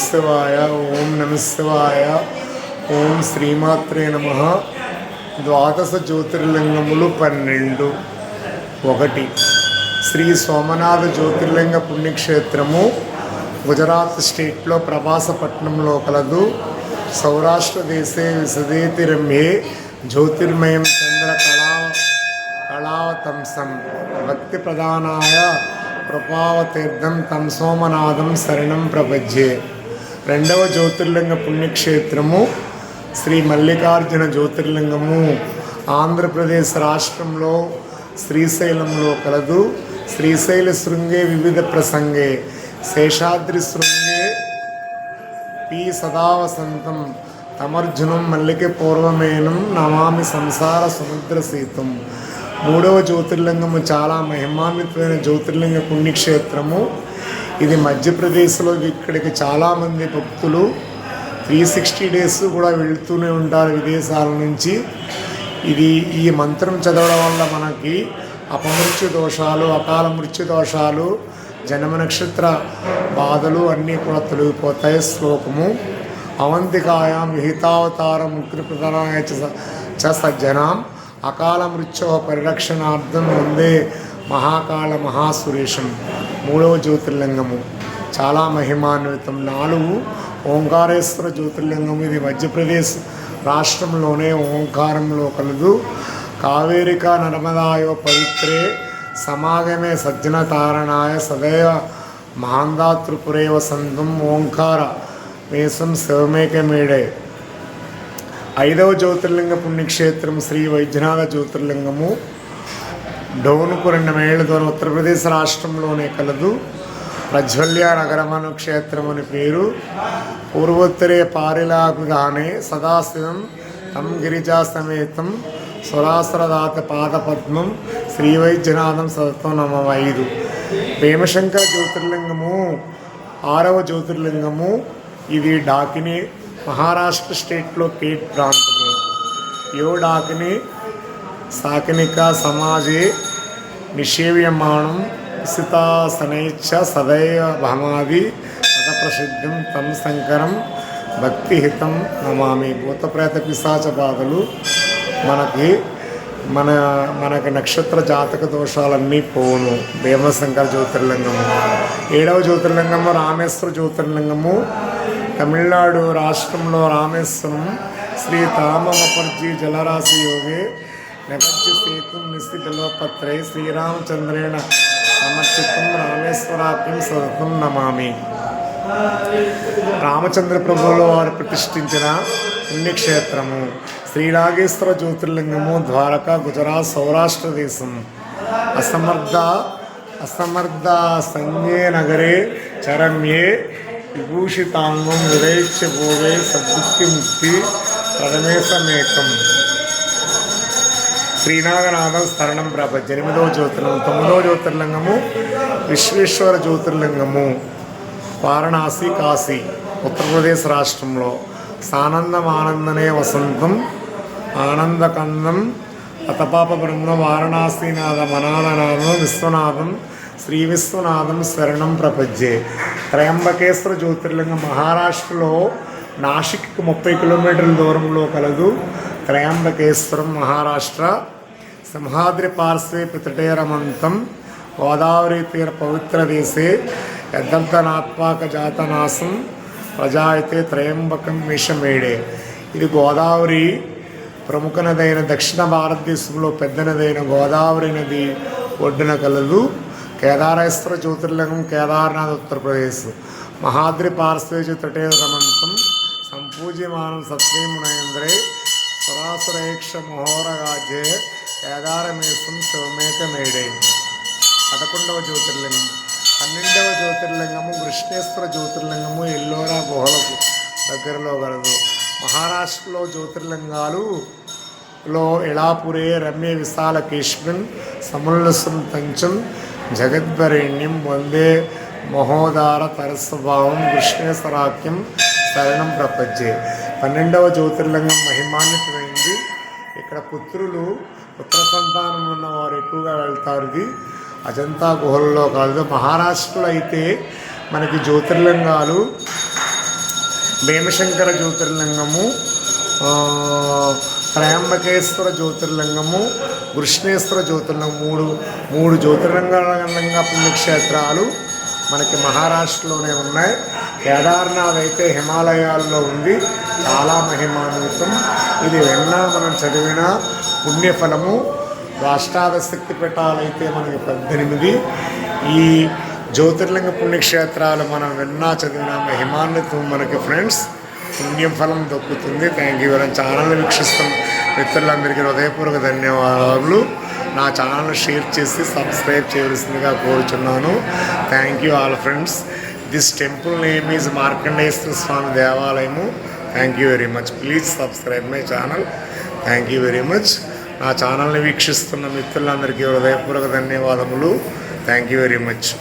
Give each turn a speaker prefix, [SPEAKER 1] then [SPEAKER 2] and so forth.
[SPEAKER 1] శివాయ. ఓం నమ శివాయ. ఓం శ్రీమాత్రే నమః. ద్వాదశ జ్యోతిర్లింగములు 12. 1. శ్రీ సోమనాథ జ్యోతిర్లింగ పుణ్యక్షేత్రము గుజరాత్ స్టేట్లో ప్రభాసపట్నంలో కలదు. సౌరాష్ట్ర దేశే విశదేతి రమ్యే జ్యోతిర్మయం చంద్ర కళావతంసం భక్తి ప్రధానాయ కృపావతీర్థం తం సోమనాథం శరణం ప్రపంచే. 2వ జ్యోతిర్లింగ పుణ్యక్షేత్రము శ్రీ మల్లికార్జున జ్యోతిర్లింగము ఆంధ్రప్రదేశ్ రాష్ట్రంలో శ్రీశైలంలో కలదు. శ్రీశైల శృంగే వివిధ ప్రసంగే శేషాద్రి శృంగే పీ సదావసంతం తమర్జునం మల్లిక పూర్వమేనం నమామి సంసార సముద్ర సీతం. 3వ జ్యోతిర్లింగము చాలా మహిమాన్వితమైన జ్యోతిర్లింగ పుణ్యక్షేత్రము. ఇది మధ్యప్రదేశ్లో. ఇక్కడికి చాలామంది భక్తులు 360 డేస్ కూడా వెళుతూనే ఉంటారు విదేశాల నుంచి. ఈ మంత్రం చదవడం వల్ల మనకి అపమృత్యు దోషాలు, అకాల మృత్యు దోషాలు, జన్మ నక్షత్ర బాధలు అన్నీ కూడా తొలగిపోతాయి. శ్లోకము అవంతికాయాం విహితావతార ముక్తి ప్రధానాయ చ సజ్జనాం అకాల మృత్యో పరిరక్షణార్థం వందే మహాకాళ మహాసురేషం. 3వ జ్యోతిర్లింగము చాలా మహిమాన్వితం. 4 ఓంకారేశ్వర జ్యోతిర్లింగము. ఇది మధ్యప్రదేశ్ రాష్ట్రంలోనే ఓంకారంలో కలదు. కావేరికా నర్మదాయో పవిత్రే సమాగమే సజ్జన తారణాయ సదైవ మహాందా త్రిపురే వసంతం ఓంకార మేసం శివమేకమేడే. 5వ జ్యోతిర్లింగ పుణ్యక్షేత్రం శ్రీ వైద్యనాథ జ్యోతిర్లింగము డోనుకు 2 మైళ్ళ దూరం ఉత్తరప్రదేశ్ రాష్ట్రంలోనే కలదు. ప్రజ్వల్య నగరమను క్షేత్రం అని పేరు. పూర్వోత్తరే పారిలాగుదానే సదాశివం తం గిరిజా సమేతం సురాసురదాత పాదపద్మం శ్రీ వైద్యనాథం సదత్వం నమ. 5. భీమశంకర జ్యోతిర్లింగము 6వ జ్యోతిర్లింగము. ఇది డాకిని మహారాష్ట్ర స్టేట్లో పేట్ ప్రాంతము. యో డాకిని సాకినిక సమాజే నిషేవ్యమాణం విసితాసనైచ్చ సదైవ భమాది మత ప్రసిద్ధం తం శంకరం భక్తిహితం నమామి. భూతప్రేత పిశాచ బాధలు మనకి నక్షత్ర జాతక దోషాలన్నీ పోను. భీమశంకర జ్యోతిర్లింగము. 7వ జ్యోతిర్లింగము రామేశ్వర జ్యోతిర్లింగము. తమిళనాడు రాష్ట్రంలో రామేశ్వరం శ్రీ తామమపర్జీ జలరాశి యోగే నెపజ్య సేతు నిస్తి బిల్వపత్రే శ్రీరామచంద్రేణ సమర్చితం రామేశ్వరాత్మం సదతం నమామి. రామచంద్ర ప్రభువులో వారు ప్రతిష్ఠించిన పుణ్యక్షేత్రము శ్రీనాగేశ్వర జ్యోతిర్లింగము ద్వారకా గుజరాత్ సౌరాష్ట్ర దేశం. అసమర్థ సంజ్ఞే నగరే చరమ్యే విభూషితాంగం వివేచ్య భోగే సద్బుద్ధి ముక్తి ప్రథమేశమేకం. శ్రీనాగనాథం స్థరణం ప్రపంచ. 8వ జ్యోతిర్లింగం. 9వ జ్యోతిర్లింగము విశ్వేశ్వర జ్యోతిర్లింగము వారణాసి కాశీ ఉత్తరప్రదేశ్ రాష్ట్రంలో. సానందం ఆనందనే వసంతం ఆనందకందం అతపాప బ్రహ్మ వారణాసీనాథ మనాథనాథం విశ్వనాథం శ్రీ విశ్వనాథం శరణం ప్రపంచే. త్రయంబకేశ్వర జ్యోతిర్లింగం మహారాష్ట్రలో నాసిక్కి 30 కిలోమీటర్ల దూరంలో కలదు. త్రయంబకేశ్వరం మహారాష్ట్ర. సింహాద్రి పార్శ్వే పితటేరమంతం గోదావరి తీర పవిత్ర దేశే యద్దర్థనాత్మాక జాతనాశం ప్రజాయితే త్రయంబకం విషమేడే. ఇది గోదావరి ప్రముఖ నదైన దక్షిణ భారతదేశంలో పెద్ద నదైన గోదావరి నది ఒడ్డున కలదు. కేదారేశ్వర జ్యోతిర్లింగం కేదార్నాథ్ ఉత్తరప్రదేశ్. మహాద్రి పార్శ్వే తటేరమంతం సంపూజ్యమానం సత్యమునయంద్రే సురాసురేక్ష మహోరగాజ్యే కేదారమేశం శివమేకమేడే. 11వ జ్యోతిర్లింగం. 12వ జ్యోతిర్లింగము కృష్ణేశ్వర జ్యోతిర్లింగము ఎల్లోరా గుహలకు దగ్గరలో కలదు. మహారాష్ట్రలో జ్యోతిర్లింగాలులో ఎళాపురే రమ్య విశాలకేశ్వన్ సముల్లసం తంచం జగద్వరేణ్యం వందే మహోదార తరస్వభావం కృష్ణేశ్వరాఖ్యం శరణం ప్రపంచే. 12వ జ్యోతిర్లింగం మహిమాన్వితమైంది. ఇక్కడ పుత్ర సంతానం ఉన్నవారు ఎక్కువగా వెళ్తారు. ఇది అజంతా గుహల్లో కాదు. మహారాష్ట్రలో అయితే మనకి జ్యోతిర్లింగాలు భీమశంకర జ్యోతిర్లింగము, త్రయంబకేశ్వర జ్యోతిర్లింగము, కృష్ణేశ్వర జ్యోతిర్లింగం, మూడు జ్యోతిర్లింగ పుణ్యక్షేత్రాలు మనకి మహారాష్ట్రలోనే ఉన్నాయి. కేదార్నాథ్ అయితే హిమాలయాల్లో ఉంది, చాలా మహిమాన్వితం. ఇది విన్నా మనం చదివిన పుణ్యఫలము. అష్టాదశ శక్తి పీఠాలైతే మనకి 18. ఈ జ్యోతిర్లింగ పుణ్యక్షేత్రాలు మనం విన్నా చదివిన మహిమాన్వితం మనకి ఫ్రెండ్స్ పుణ్యం ఫలం దొక్కుతుంది. Thank you very. ఛానల్ని వీక్షిస్తున్న మిత్రులందరికీ హృదయపూర్వక ధన్యవాదాలు. నా ఛానల్ని షేర్ చేసి సబ్స్క్రైబ్ చేయవలసిందిగా కోరుచున్నాను. Thank you all friends. This temple name is Markandeshwara Swamy దేవాలయము. Thank you very much. Please subscribe my channel. Thank you very much. నా ఛానల్ని వీక్షిస్తున్న మిత్రులందరికీ హృదయపూర్వక ధన్యవాదములు. Thank you very much.